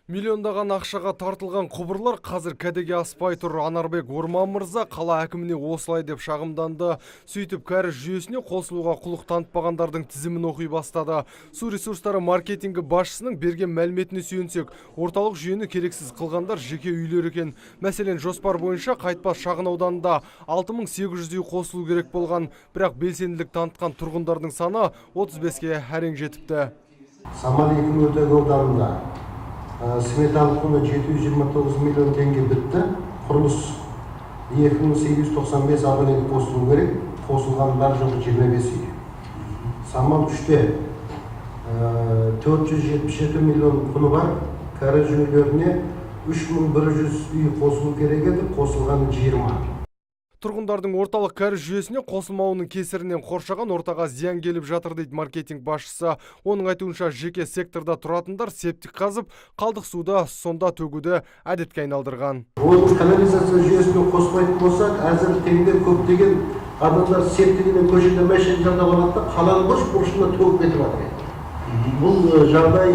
Миллиондаған ақшаға тартылған құбырлар қазір кәдеге аспай тұр. Анарбек Орман мырза қала әкіміне осылай деп шағымданды. Сөйтіп кәріз жүйесіне қосылуға құлық танытпағандардың тізімін оқи бастады. Су ресурстары маркетингі басшысының берген мәліметіне сүйенсек, орталық жүйені керексіз қылғандар жеке үйлер екен. Мәселен, жоспар бойынша Қайтпас шағын ауданында 6800 үй қосылу керек болған, бірақ белсенділік танытқан тұрғындардың саны 35-ке әрең жетіпті. Самал ауданында сметалық құны 729 миллион теңге бітті. Құрылыс 2895 абонент қосылу керек. Қосылған бар жоғы 25 үй. Самал 3-те 477 миллион құны бар. Кәріз жүйелеріне 3100 үй қосылу керек еді. Қосылғаны 20. Тұрғындардың орталық кәріз жүйесіне қосылмауының кесірінен қоршаған ортаға зиян келіп жатыр дейді маркетинг басшысы. Оның айтуынша жеке секторда тұратындар септик қазып, қалдық суды сонда төгуді әдетке айналдырған. Оның канализация жүйесіне қосылмайтын болсақ, әзір теңде көптеген адамдар септигінен көшеде мәшін жалдап алады, қаланың бұрышына төгіп кетіп жатыр. Бұл жағдай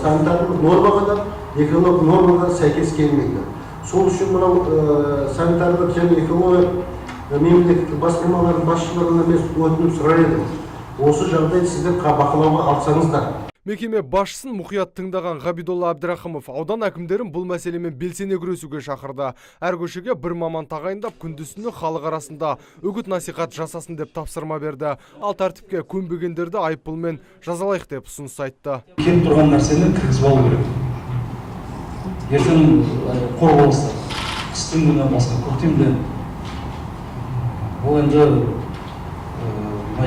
санитарлық нормаға да, экологиялық нормаға сәйкес келмейді. Сол үшін мынау санитарлық және экология мемлекеттік басқармалардың басшыларына мен өтініп сұрар едім. Осы жағдайды сіздер бақылауға алсаңыздар. Мекеме басшысын мұқият тыңдаған Ғабидолла Әбдірахымов аудан әкімдерін бұл мәселемен белсене күресуге шақырды. Әр көшеге бір маман тағайындап, күндіз-түні халық арасында үгіт-насихат жасасын деп тапсырма берді. Ал тәртіпке көнбегендерді айыппұлмен жазалайық деп ұсыныс айтты. Келіп тұрған нәрсені кіргізіп алу керек. Ертең қор болса, қыстың күні басқа көктемде. Ол енді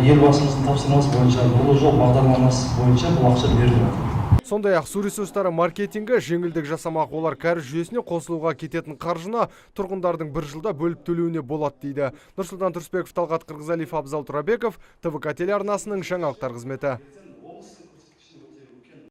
елбасымыздың тапсырмасы бойынша, нұрлы жол бағдарламасы бойынша бұл ақша беріледі. Сондай-ақ су ресурстары маркетингі жеңілдік жасамақ, олар кәріз жүйесіне қосылуға кететін қаржыны тұрғындардың бір жылда бөліп төлеуіне болады дейді. Нұрсұлтан Тұрысбеков, Талғат Қырғызалиев, Абзал Тұрабеков, ТВК телеарнасының жаңалықтар қызметі.